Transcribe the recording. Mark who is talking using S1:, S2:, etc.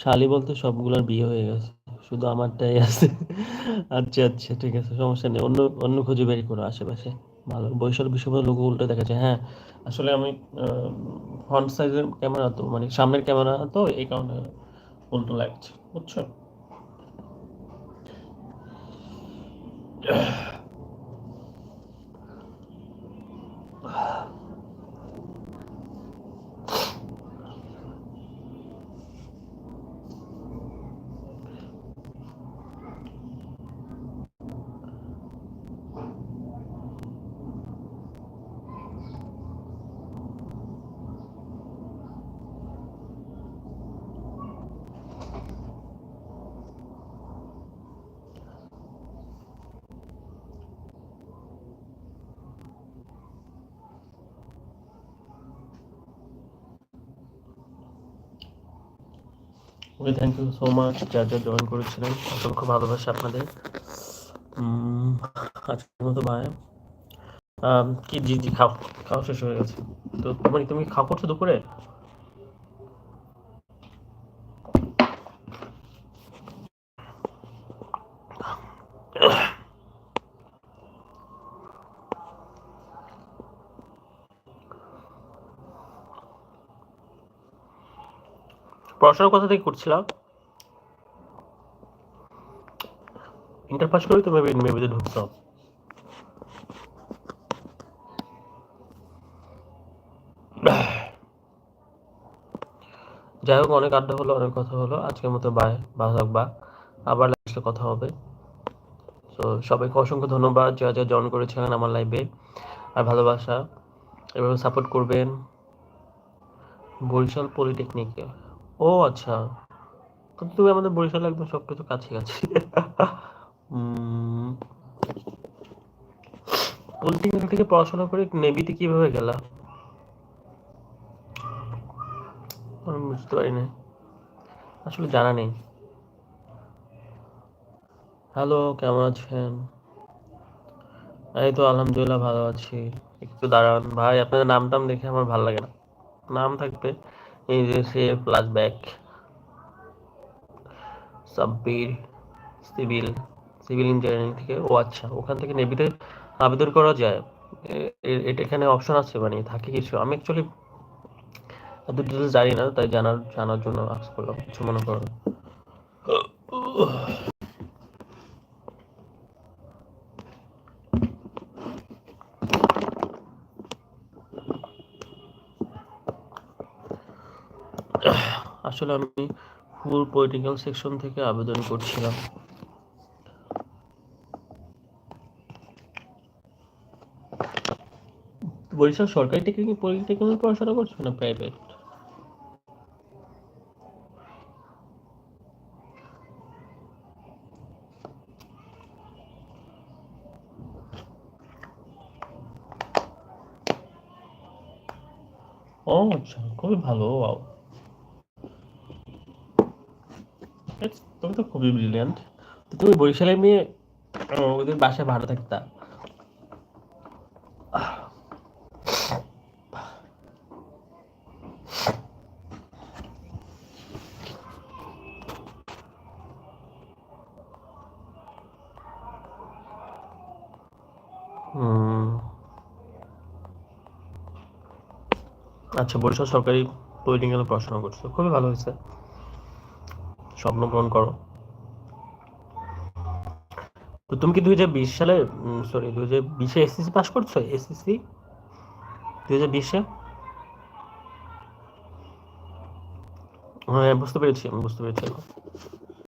S1: শালি বলতে সবগুলোর বিয়ে হয়ে গেছে, শুধু আমারটাই আছে। আচ্ছা আচ্ছা, ঠিক আছে, সমস্যা নেই। অন্য অন্য খুঁজে বের করো আশেপাশে। ভালো বৈশাল বিষয় লোক উল্টো দেখাচ্ছে। হ্যাঁ, আসলে আমি ফ্রন্ট সাইজের ক্যামেরা তো, মানে সামনের ক্যামেরা তো, এই কারণে উল্টো লাগছে, বুঝছো? ওকে, থ্যাংক ইউ সো মাচ যা যা জয়েন করেছিলেন, অসংখ্য ভালোবাসা আপনাদের। আজকের মতো বাই। কি, জি জি, খাও, খাওয়া শেষ হয়ে গেছে। তো তুমি খাওয়া করছো দুপুরে? পড়াশোনা কোথা থেকে করছিলাম? ইন্টার পাস করেই তো মেবিতে ঢুকছো। যাই হোক, অনেক আড্ডা হলো, অনেক কথা হলো, আজকের মতো বাই। ভালো থাকবা, আবার লাস্টে কথা হবে। তো সবাইকে অসংখ্য ধন্যবাদ যা যা জয়েন করেছিলেন আমার লাইভে, আর ভালোবাসা এভাবে সাপোর্ট করবেন। বরিশাল পলিটেকনিকে? ও আচ্ছা, কিন্তু তুমি আমাদের বরিশালে একদম সবকিছু কাছাকাছি। পলিটেকনিক থেকে পড়াশোনা করে নেভিতে কিভাবে গেলা? আমি বুঝতে পারি না, আসলে জানা নেই। হ্যালো, কেমন আছেন? এই তো আলহামদুলিল্লাহ ভালো আছি। একটু দাঁড়ান ভাই, আপনাদের নাম টাম দেখে আমার ভালো লাগে না। নাম থাকবে, এই যে সে প্লাস ব্যাক, সাব্বির, সিভিল, সিভিল ইঞ্জিনিয়ারিং থেকে। ও আচ্ছা, ওখান থেকে নেভিতে আবেদন করা যায়? এটা এখানে অপশন আছে, মানে থাকে কিছু? আমি অ্যাকচুয়ালি এত ডিটেলস জানি না, তাই জানার জন্য আস্ক করলাম, কিছু মনে করো না। আসলে আমি ফুল পলিটিক্যাল সেকশন থেকে আবেদন করছিলাম। বরিশাল সরকারি টেকনিক্যাল পলিটেকনিক পড়াশোনা করছো না প্রাইভেট? ও আচ্ছা, খুবই ভালো। ওয়াও, তুমি তো খুবই ব্রিলিয়ান্ট। তো তুমি বরিশালে মেয়ে, ওদের বাসায় ভাড়া থাকতা? হুম, আচ্ছা, বরিশাল সরকারি পলিটেকনিক্যালে পড়াশোনা করছো, খুবই ভালো হয়েছে। স্বপ্ন পূরণ করো। তো তুমি কি 2020 সালে, সরি, 2020-এ এসএসসি পাস করছো? এসএসসি 2020-এ? হ্যাঁ, বুঝতে পেরেছি, আমি বুঝতে পেরেছি এখন।